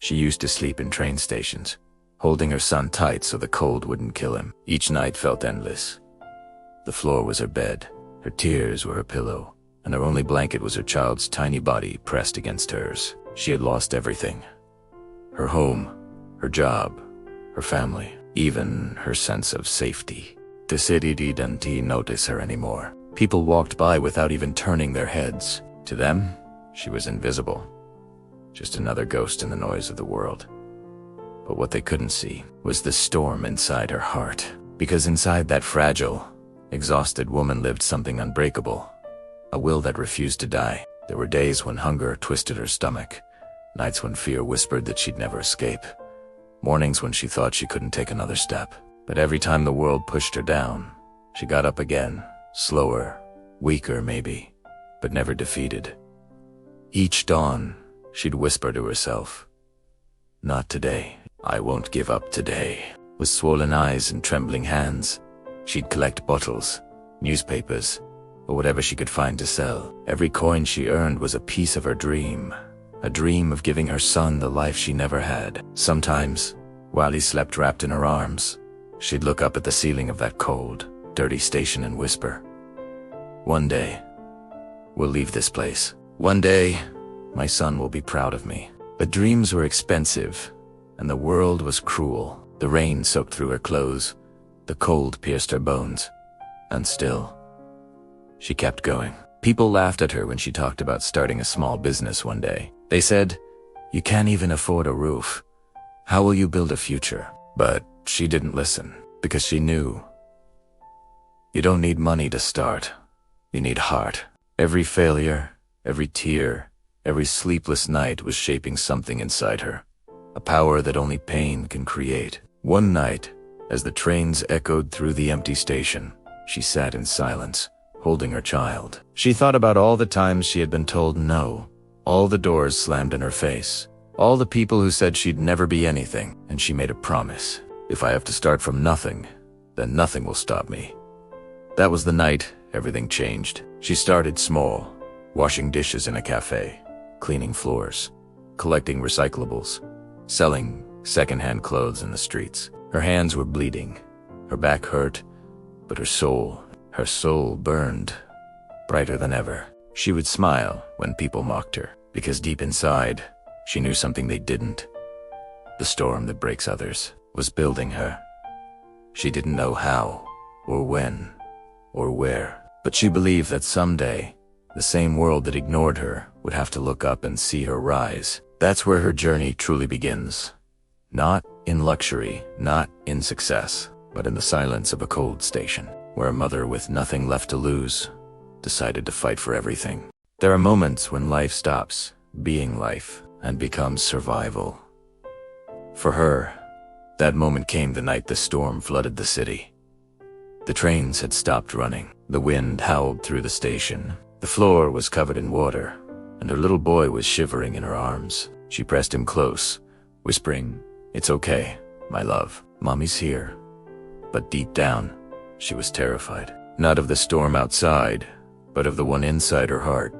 She used to sleep in train stations, holding her son tight so the cold wouldn't kill him. Each night felt endless. The floor was her bed, her tears were her pillow, and her only blanket was her child's tiny body pressed against hers. She had lost everything. Her home, her job, her family, even her sense of safety. The city didn't notice her anymore. People walked by without even turning their heads. To them, she was invisible. Just another ghost in the noise of the world. But what they couldn't see was the storm inside her heart. Because inside that fragile, exhausted woman lived something unbreakable. A will that refused to die. There were days when hunger twisted her stomach. Nights when fear whispered that she'd never escape. Mornings when she thought she couldn't take another step. But every time the world pushed her down, she got up again. Slower, weaker maybe, but never defeated. Each dawn, she'd whisper to herself, "Not today. I won't give up today." With swollen eyes and trembling hands, she'd collect bottles, newspapers, or whatever she could find to sell. Every coin she earned was a piece of her dream, a dream of giving her son the life she never had. Sometimes, while he slept wrapped in her arms, she'd look up at the ceiling of that cold, dirty station and whisper, "One day, we'll leave this place. One day, my son will be proud of me." But dreams were expensive, and the world was cruel. The rain soaked through her clothes, the cold pierced her bones, and still, she kept going. People laughed at her when she talked about starting a small business one day. They said, "You can't even afford a roof. How will you build a future?" But she didn't listen, because she knew you don't need money to start. You need heart. Every failure, every tear, every sleepless night was shaping something inside her, a power that only pain can create. One night, as the trains echoed through the empty station, she sat in silence, holding her child. She thought about all the times she had been told no, all the doors slammed in her face, all the people who said she'd never be anything, and she made a promise. "If I have to start from nothing, then nothing will stop me." That was the night everything changed. She started small, washing dishes in a cafe, cleaning floors, collecting recyclables, selling secondhand clothes in the streets. Her hands were bleeding, her back hurt, but her soul burned brighter than ever. She would smile when people mocked her, because deep inside, she knew something they didn't. The storm that breaks others was building her. She didn't know how, or when, or where, but she believed that someday, the same world that ignored her would have to look up and see her rise. That's where her journey truly begins. Not in luxury, not in success, but in the silence of a cold station, where a mother with nothing left to lose decided to fight for everything. There are moments when life stops being life and becomes survival. For her, that moment came the night the storm flooded the city. The trains had stopped running. The wind howled through the station. The floor was covered in water, and her little boy was shivering in her arms. She pressed him close, whispering, "It's okay, my love. Mommy's here." But deep down, she was terrified. Not of the storm outside, but of the one inside her heart.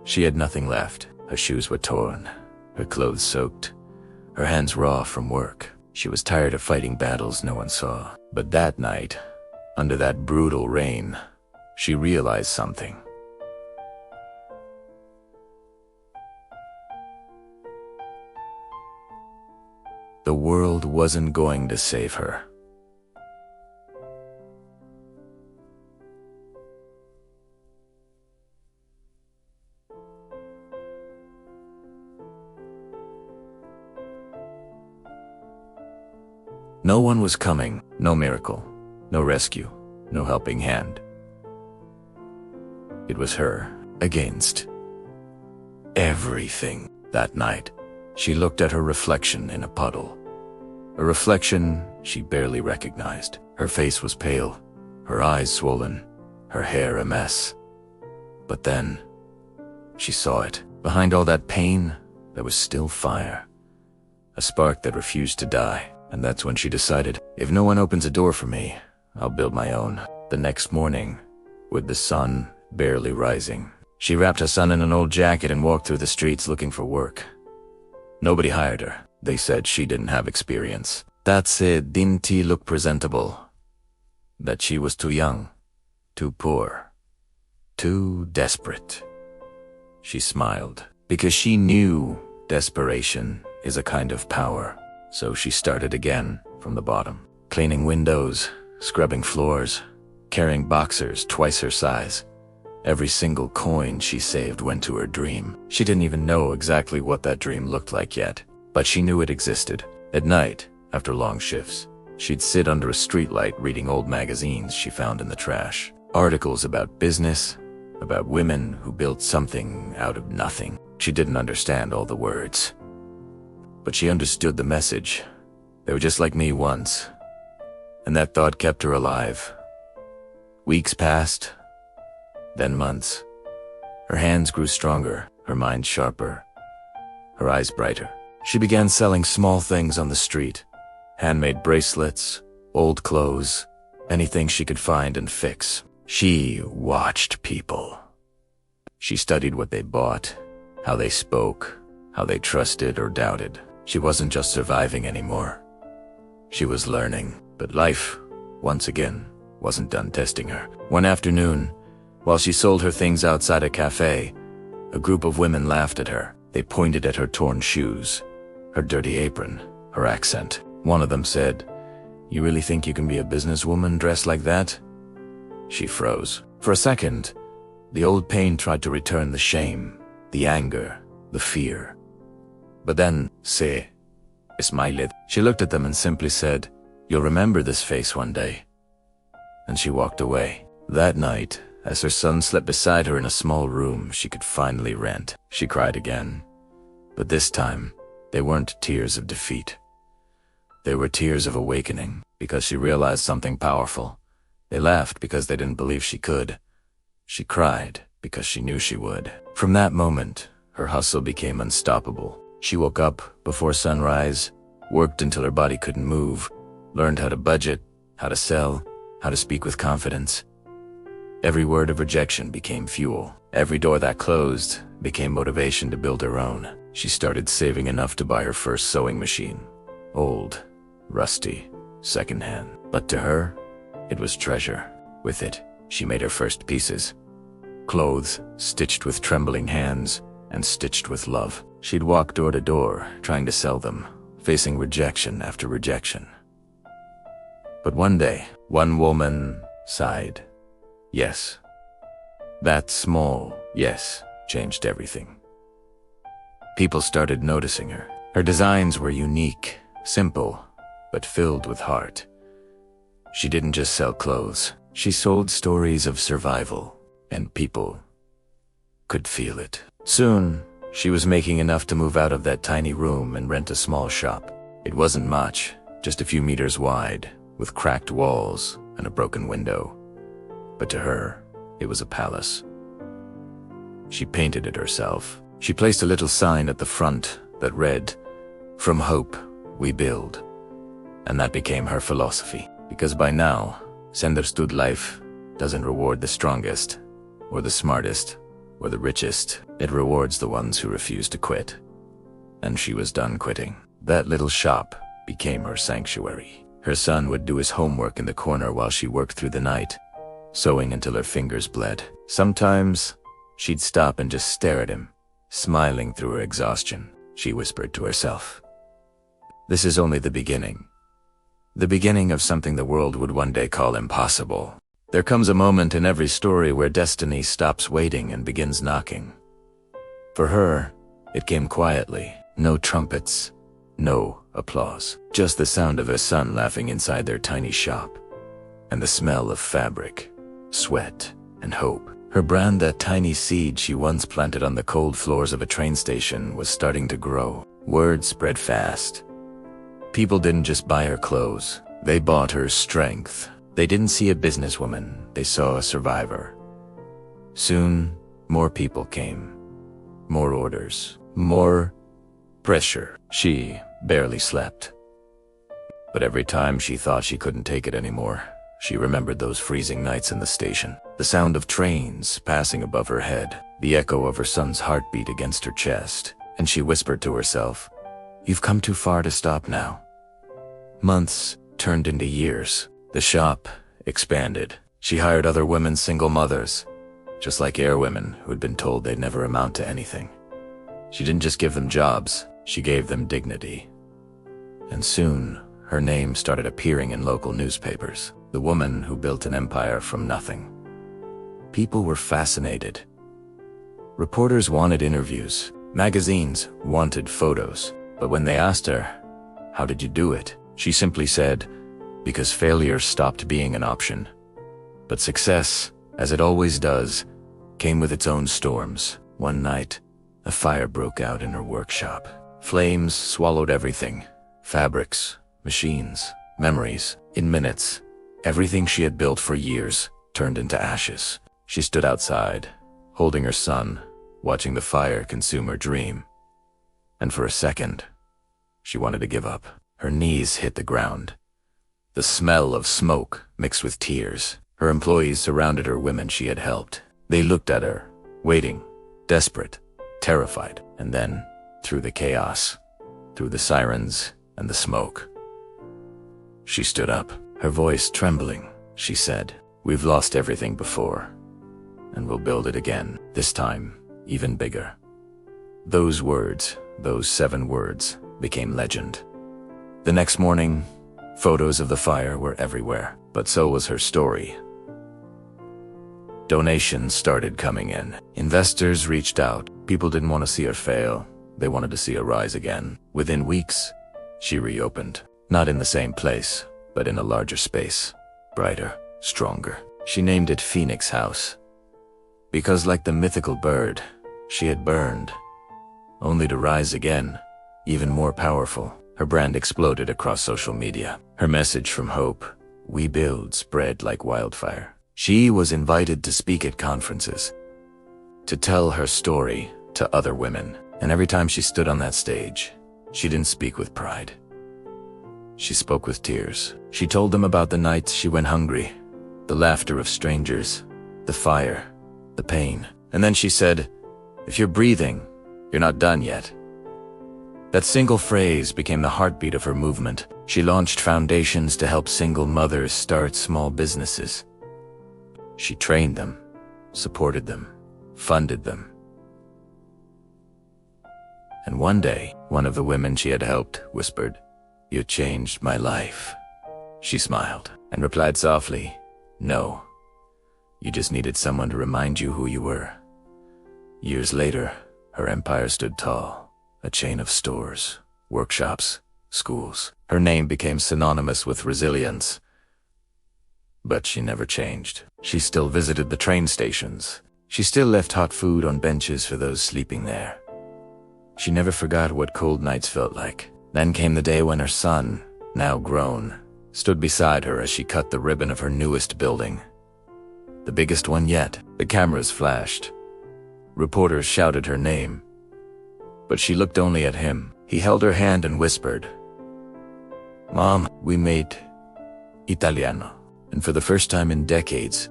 She had nothing left. Her shoes were torn, her clothes soaked, her hands raw from work. She was tired of fighting battles no one saw. But that night, under that brutal rain, she realized something. The world wasn't going to save her. No one was coming, no miracle, no rescue, no helping hand. It was her against everything. That night, she looked at her reflection in a puddle. A reflection she barely recognized. Her face was pale, her eyes swollen, her hair a mess. But then, she saw it. Behind all that pain, there was still fire. A spark that refused to die. And that's when she decided, if no one opens a door for me, I'll build my own. The next morning, with the sun barely rising, she wrapped her son in an old jacket and walked through the streets looking for work. Nobody hired her. They said she didn't have experience. That said, didn't she look presentable? That she was too young, too poor, too desperate. She smiled, because she knew desperation is a kind of power. So she started again from the bottom, cleaning windows, scrubbing floors, carrying boxers twice her size. Every single coin she saved went to her dream. She didn't even know exactly what that dream looked like yet, but she knew it existed. At night, after long shifts, she'd sit under a streetlight reading old magazines she found in the trash. Articles about business, about women who built something out of nothing. She didn't understand all the words, but she understood the message. They were just like me once, and that thought kept her alive. Weeks passed, then months. Her hands grew stronger, her mind sharper, her eyes brighter. She began selling small things on the street. Handmade bracelets, old clothes, anything she could find and fix. She watched people. She studied what they bought, how they spoke, how they trusted or doubted. She wasn't just surviving anymore. She was learning, but life, once again, wasn't done testing her. One afternoon, while she sold her things outside a cafe, a group of women laughed at her. They pointed at her torn shoes, her dirty apron, her accent. One of them said, "You really think you can be a businesswoman dressed like that?" She froze. For a second, the old pain tried to return, the shame, the anger, the fear. But then, smiled. She looked at them and simply said, "You'll remember this face one day." And she walked away. That night, as her son slept beside her in a small room she could finally rent, she cried again. But this time, they weren't tears of defeat. They were tears of awakening, because she realized something powerful. They laughed because they didn't believe she could. She cried because she knew she would. From that moment, her hustle became unstoppable. She woke up before sunrise, worked until her body couldn't move, learned how to budget, how to sell, how to speak with confidence. Every word of rejection became fuel. Every door that closed became motivation to build her own. She started saving enough to buy her first sewing machine. Old, rusty, secondhand. But to her, it was treasure. With it, she made her first pieces. Clothes stitched with trembling hands and stitched with love. She'd walk door to door, trying to sell them, facing rejection after rejection. But one day, one woman sighed. Yes. That small yes changed everything. People started noticing her. Her designs were unique, simple, but filled with heart. She didn't just sell clothes. She sold stories of survival, and people could feel it. Soon, she was making enough to move out of that tiny room and rent a small shop. It wasn't much, just a few meters wide, with cracked walls and a broken window. But to her, it was a palace. She painted it herself. She placed a little sign at the front that read, "From hope, we build." And that became her philosophy. Because by now, she understood life doesn't reward the strongest, or the smartest, or the richest. It rewards the ones who refuse to quit. And she was done quitting. That little shop became her sanctuary. Her son would do his homework in the corner while she worked through the night, sewing until her fingers bled. Sometimes, she'd stop and just stare at him, smiling through her exhaustion. She whispered to herself, "This is only the beginning. The beginning of something the world would one day call impossible." There comes a moment in every story where destiny stops waiting and begins knocking. For her, it came quietly. No trumpets, no applause. Just the sound of her son laughing inside their tiny shop, and the smell of fabric, sweat, and hope. Her brand, that tiny seed she once planted on the cold floors of a train station, was starting to grow. Word spread fast. People didn't just buy her clothes, they bought her strength. They didn't see a businesswoman, they saw a survivor. Soon, more people came. More orders. More pressure. She barely slept. But every time she thought she couldn't take it anymore, she remembered those freezing nights in the station. The sound of trains passing above her head, the echo of her son's heartbeat against her chest, and she whispered to herself, You've come too far to stop now." Months turned into years. The shop expanded. She hired other women, single mothers, just like air women who had been told they'd never amount to anything. She didn't just give them jobs, she gave them dignity. And soon, her name started appearing in local newspapers. The woman who built an empire from nothing. People were fascinated. Reporters wanted interviews. Magazines wanted photos. But when they asked her, "How did you do it?" she simply said, "Because failure stopped being an option." But success, as it always does, came with its own storms. One night, a fire broke out in her workshop. Flames swallowed everything. Fabrics, machines, memories. In minutes, everything she had built for years turned into ashes. She stood outside, holding her son, watching the fire consume her dream. And for a second, she wanted to give up. Her knees hit the ground. The smell of smoke mixed with tears. Her employees surrounded her, women she had helped. They looked at her, waiting, desperate, terrified. And then, through the chaos, through the sirens and the smoke, she stood up, her voice trembling. She said, "We've lost everything before, and we'll build it again, this time even bigger." Those words, those 7 words, became legend. The next morning, photos of the fire were everywhere, but so was her story. Donations started coming in. Investors reached out. People didn't want to see her fail. They wanted to see her rise again. Within weeks, she reopened. Not in the same place, but in a larger space. Brighter, stronger. She named it Phoenix House. Because like the mythical bird, she had burned, only to rise again, even more powerful. Her brand exploded across social media. Her message from hope, "We build," spread like wildfire. She was invited to speak at conferences, to tell her story to other women. And every time she stood on that stage, she didn't speak with pride. She spoke with tears. She told them about the nights she went hungry, the laughter of strangers, the fire, the pain. And then she said, "If you're breathing, you're not done yet." That single phrase became the heartbeat of her movement. She launched foundations to help single mothers start small businesses. She trained them, supported them, funded them. And one day, one of the women she had helped whispered, "You changed my life." She smiled and replied softly, "No, you just needed someone to remind you who you were." Years later, her empire stood tall, a chain of stores, workshops, schools. Her name became synonymous with resilience. But she never changed. She still visited the train stations. She still left hot food on benches for those sleeping there. She never forgot what cold nights felt like. Then came the day when her son, now grown, stood beside her as she cut the ribbon of her newest building. The biggest one yet. The cameras flashed. Reporters shouted her name. But she looked only at him. He held her hand and whispered, "Mom, we made Italiano." And for the first time in decades,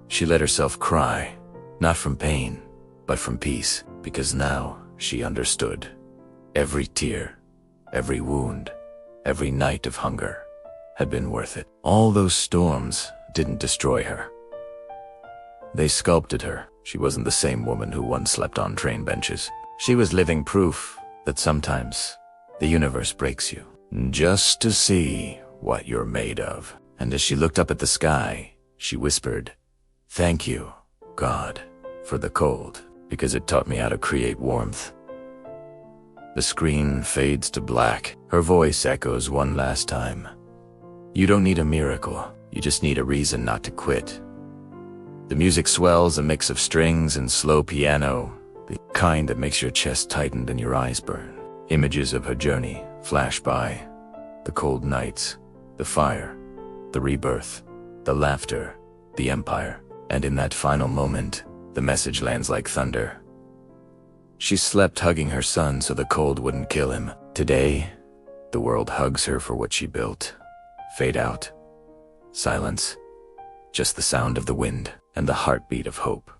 she let herself cry, not from pain, but from peace, because now she understood. Every tear, every wound, every night of hunger had been worth it. All those storms didn't destroy her. They sculpted her. She wasn't the same woman who once slept on train benches. She was living proof that sometimes the universe breaks you, just to see what you're made of. And as she looked up at the sky, she whispered, "Thank you, God, for the cold, because it taught me how to create warmth." The screen fades to black. Her voice echoes one last time. "You don't need a miracle. You just need a reason not to quit." The music swells, a mix of strings and slow piano, the kind that makes your chest tighten and your eyes burn. Images of her journey flash by. The cold nights, the fire, the rebirth, the laughter, the empire. And in that final moment, the message lands like thunder. She slept hugging her son so the cold wouldn't kill him. Today, the world hugs her for what she built. Fade out. Silence. Just the sound of the wind and the heartbeat of hope.